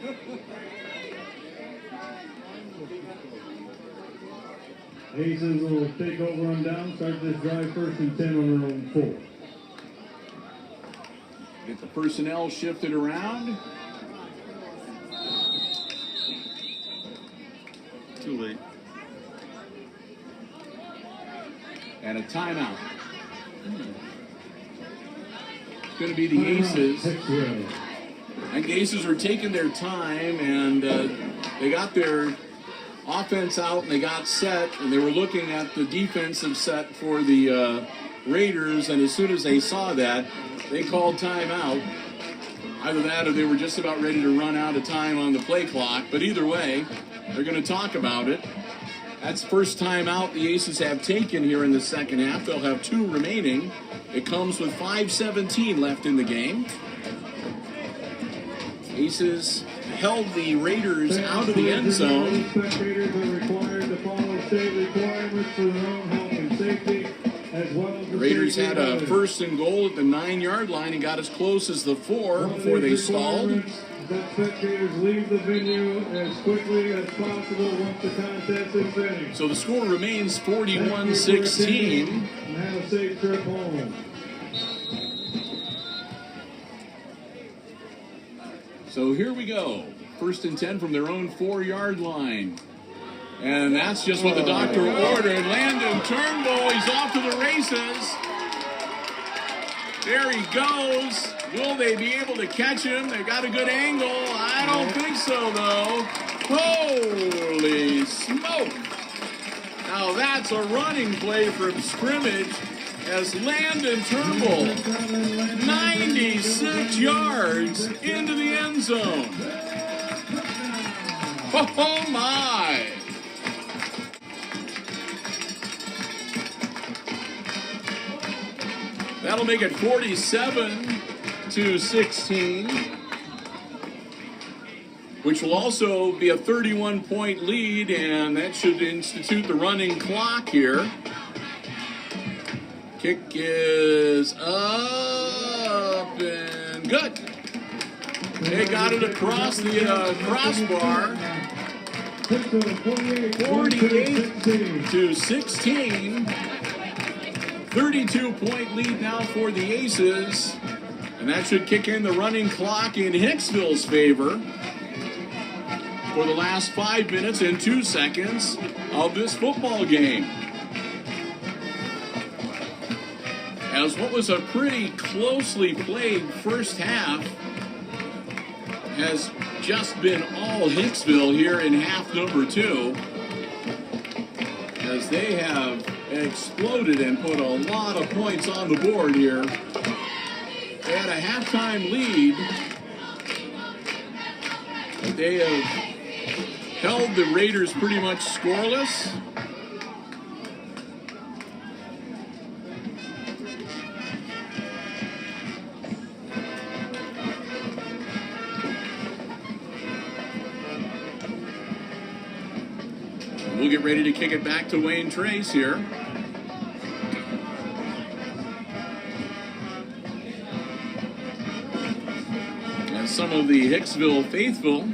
Aces will take over on down, start this drive 1st and 10 on their own 4. Get the personnel shifted around. Too late. And a timeout. It's going to be the Aces. I think the Aces are taking their time, and they got their offense out and they got set, and they were looking at the defensive set for the Raiders, and as soon as they saw that, they called timeout. Either that or they were just about ready to run out of time on the play clock, but either way, they're going to talk about it. That's first time out the Aces have taken here in the second half. They'll have 2 remaining. It comes with 5:17 left in the game. Aces held the Raiders out of the end zone. Spectators are required to follow state requirements for their own health and safety, as well as The Raiders had a 1st and goal at the 9-yard line and got as close as the 4 before they stalled. that spectators leave the venue as quickly as possible once the contest is finished. So the score remains 41-16. And have a safe trip home. So here we go. 1st and 10 from their own 4-yard line. And that's just what the doctor ordered. Landon Turnbull, he's off to the races. There he goes. Will they be able to catch him? They've got a good angle. I don't think so, though. Holy smoke. Now that's a running play from scrimmage as Landon Turnbull, 96 yards into the end zone. Oh my! That'll make it 47-16, which will also be a 31-point lead, and that should institute the running clock here. Kick is up and good. They got it across the crossbar. 48-16. 32-point lead now for the Aces. And that should kick in the running clock in Hicksville's favor for the last 5 minutes and 2 seconds of this football game. As what was a pretty closely played first half has just been all Hicksville here in half number 2, as they have exploded and put a lot of points on the board here. They had a halftime lead, but they have held the Raiders pretty much scoreless. We'll get ready to kick it back to Wayne Trace here. And some of the Hicksville faithful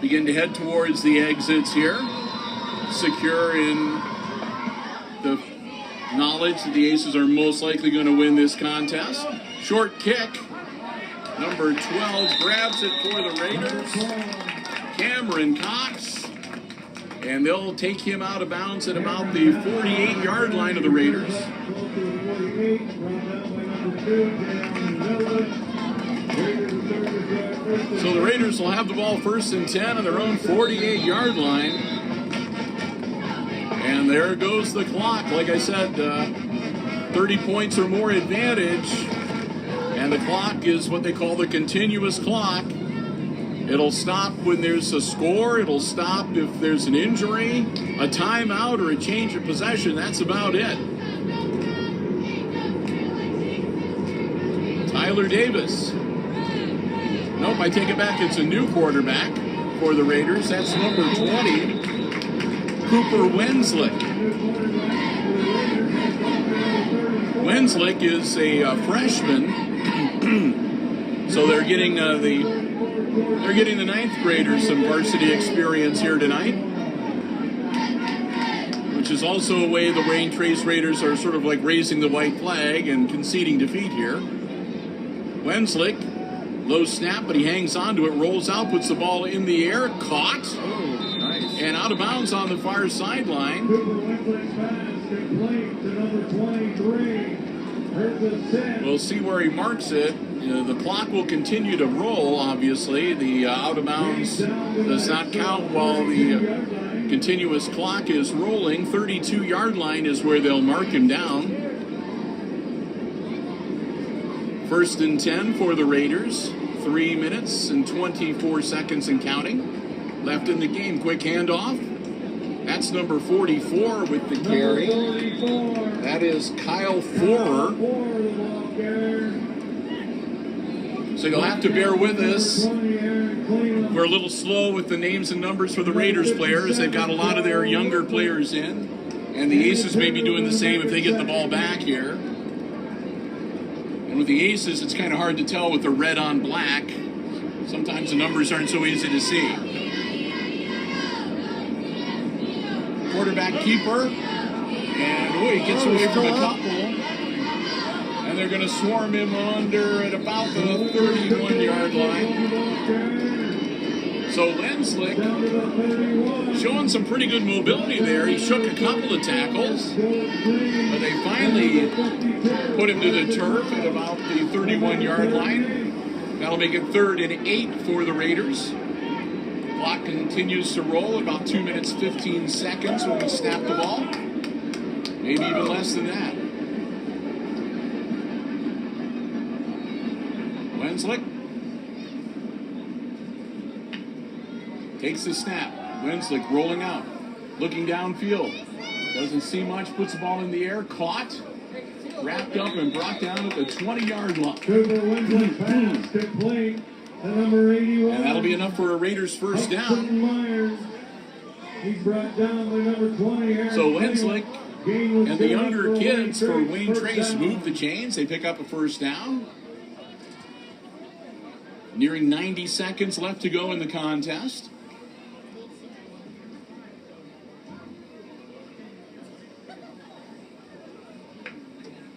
begin to head towards the exits here, secure in the knowledge that the Aces are most likely going to win this contest. Short kick. Number 12 grabs it for the Raiders. Cameron Cox. And they'll take him out of bounds at about the 48-yard line of the Raiders. So the Raiders will have the ball 1st and 10 on their own 48-yard line. And there goes the clock. Like I said, 30 points or more advantage. And the clock is what they call the continuous clock. It'll stop when there's a score. It'll stop if there's an injury, a timeout, or a change of possession. That's about it. Tyler Davis. Nope, I take it back. It's a new quarterback for the Raiders. That's number 20, Cooper Wenslick. Wenslick is a freshman, so they're getting the ninth graders some varsity experience here tonight, which is also a way the Wayne Trace Raiders are sort of like raising the white flag and conceding defeat here. Wenslick, low snap, but he hangs on to it, rolls out, puts the ball in the air, caught, Nice. and out of bounds on the far sideline. We'll see where he marks it. The clock will continue to roll, obviously. The out of bounds does not count while the continuous clock is rolling. 32-yard line is where they'll mark him down. 1st and 10 for the Raiders. 3 minutes and 24 seconds and counting left in the game. Quick handoff. That's number 44 with the carry. That is Kyle Forer. So you'll have to bear with us. We're a little slow with the names and numbers for the Raiders players. They've got a lot of their younger players in. And the Aces may be doing the same if they get the ball back here. And with the Aces, it's kind of hard to tell with the red on black. Sometimes the numbers aren't so easy to see. Quarterback keeper. And he gets away from a couple. And they're going to swarm him under at about the 31-yard line. So Lenslick showing some pretty good mobility there. He shook a couple of tackles, but they finally put him to the turf at about the 31-yard line. That'll make it 3rd and 8 for the Raiders. Clock continues to roll at about 2 minutes 15 seconds when we snap the ball. Maybe even less than that. Lenslick takes the snap. Lenslick rolling out, looking downfield. Doesn't see much, puts the ball in the air, caught, wrapped up, and brought down at the 20-yard line. Cooper Lenslick pass complete to number 81. And that'll be enough for a Raiders first down. Myers. He's brought down by number 20. So Lenslick and the younger kids for Wayne Trace move the chains. They pick up a first down. Nearing 90 seconds left to go in the contest.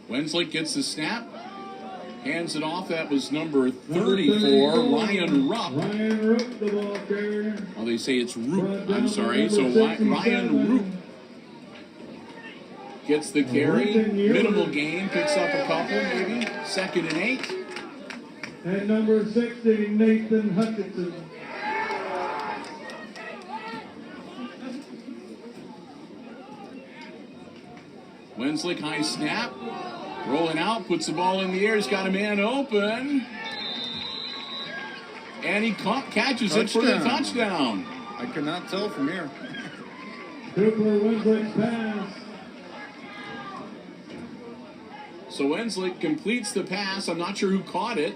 Lenslick gets the snap, hands it off. That was number 34, Ryan Rupp. Ryan Rupp, the ball carrier. Well, they say it's Roop. I'm sorry. So Ryan Roop gets the carry. Minimal gain, picks up a couple, maybe. 2nd and 8. And number 60, Nathan Hutchinson. Lenslick, high snap. Rolling out, puts the ball in the air. He's got a man open. And he catches it for the touchdown. I could not tell from here. Cooper Lenslick's pass. So Lenslick completes the pass. I'm not sure who caught it.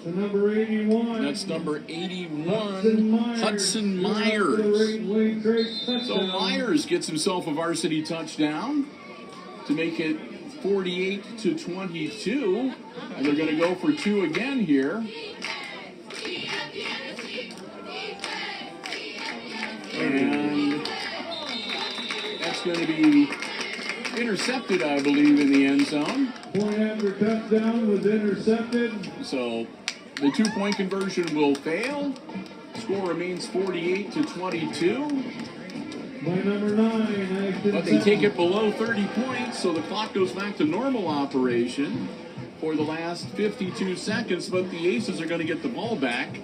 To number 81. That's number 81, Hudson Myers. So Myers gets himself a varsity touchdown to make it 48-22. And they're going to go for 2 again here. And that's going to be intercepted, I believe, in the end zone. Point after touchdown was intercepted. So the 2-point conversion will fail. Score remains 48-22. By number 9, But they take it below 30 points, so the clock goes back to normal operation for the last 52 seconds. But the Aces are going to get the ball back.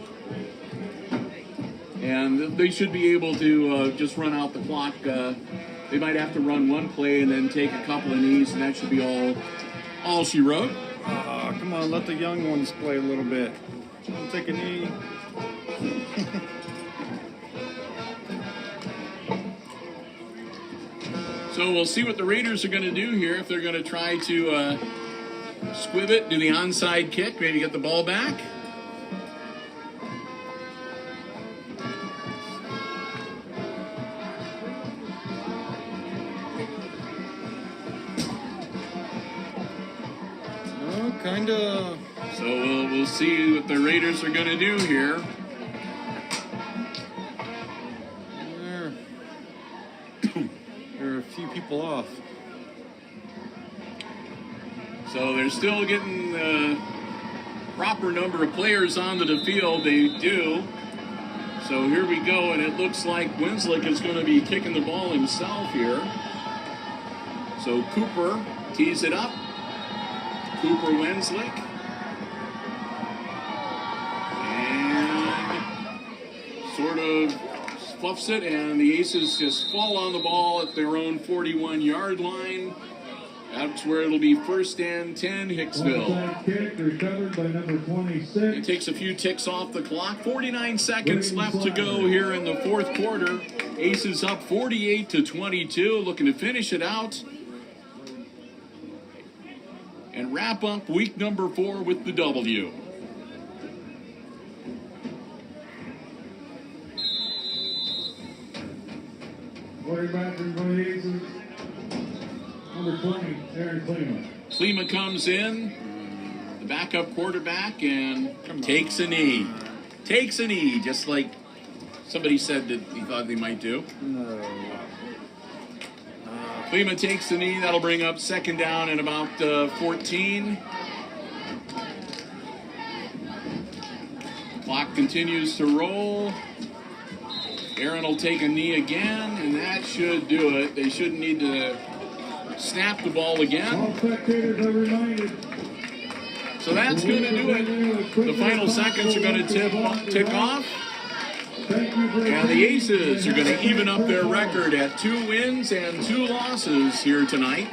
And they should be able to just run out the clock. They might have to run one play and then take a couple of knees, and that should be all she wrote. Come on, let the young ones play a little bit. Take a knee. So we'll see what the Raiders are going to do here. If they're going to try to squib it, do the onside kick, maybe get the ball back. Kinda. So we'll see what the Raiders are going to do here. There are a few people off. So they're still getting the proper number of players onto the field. They do. So here we go, and it looks like Lenslick is going to be kicking the ball himself here. So Cooper tees it up. Cooper Lenslick. And sort of fluffs it, and the Aces just fall on the ball at their own 41-yard line. That's where it'll be 1st and 10, Hicksville. Onside kick recovered by number 26. It takes a few ticks off the clock. 49 seconds left to go here in the 4th quarter. Aces up 48-22, looking to finish it out and wrap up week number 4 with the W. Quarterback for the Aces, number 20, Aaron Klima. Klima comes in. The the backup quarterback, and takes a knee. Takes a knee, just like somebody said that he thought they might do. No. Klima takes the knee. That'll bring up second down and about 14. Clock continues to roll. Aaron will take a knee again, and that should do it. They shouldn't need to snap the ball again. All spectators are reminded. So that's going to do it. The final seconds are going to tick off. And the Aces are going to even up their record at 2 wins and 2 losses here tonight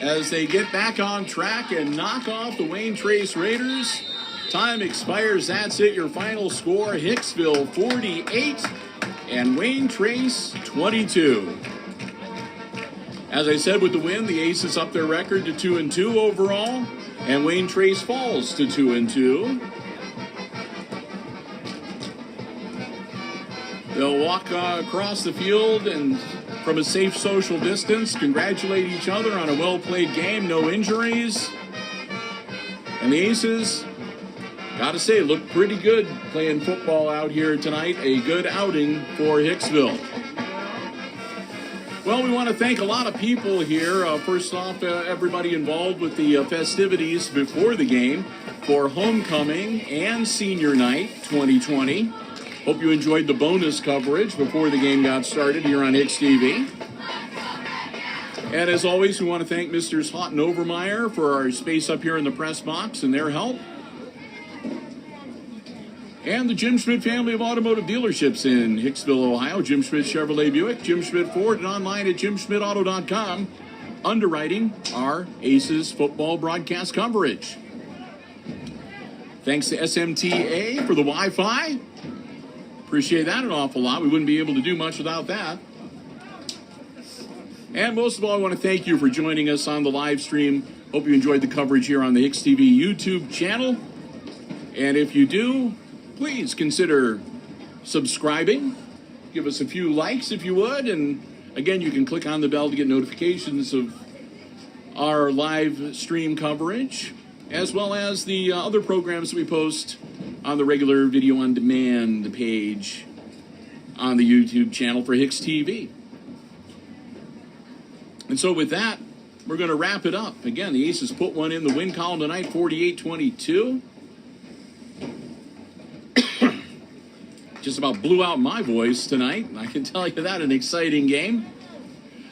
as they get back on track and knock off the Wayne Trace Raiders. Time expires. That's it. Your final score, Hicksville 48 and Wayne Trace 22. As I said, with the win, the Aces up their record to 2-2 overall, and Wayne Trace falls to 2-2. They'll walk across the field and from a safe social distance, congratulate each other on a well-played game, no injuries. And the Aces, gotta say, look pretty good playing football out here tonight. A good outing for Hicksville. Well, we want to thank a lot of people here. First off, everybody involved with the festivities before the game for homecoming and senior night 2020. Hope you enjoyed the bonus coverage before the game got started here on HIX-TV. And as always, we want to thank Mr. Houghton Overmeyer for our space up here in the press box and their help. And the Jim Schmidt family of automotive dealerships in Hicksville, Ohio. Jim Schmidt Chevrolet Buick, Jim Schmidt Ford, and online at jimschmidtauto.com. Underwriting our Aces football broadcast coverage. Thanks to SMTA for the Wi-Fi. Appreciate that an awful lot. We wouldn't be able to do much without that. And most of all, I want to thank you for joining us on the live stream. Hope you enjoyed the coverage here on the HIX-TV YouTube channel. And if you do, please consider subscribing. Give us a few likes if you would. And again, you can click on the bell to get notifications of our live stream coverage, as well as the other programs that we post on the regular video on demand page on the YouTube channel for HIX-TV. And so with that, we're going to wrap it up. Again, the Aces put one in the win column tonight, 48-22. Just about blew out my voice tonight. I can tell you that, an exciting game.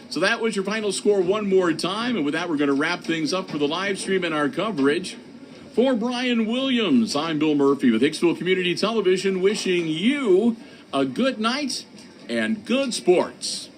So that was your final score one more time. And with that, we're going to wrap things up for the live stream and our coverage. For Brian Williams, I'm Bill Murphy with Hicksville Community Television, wishing you a good night and good sports.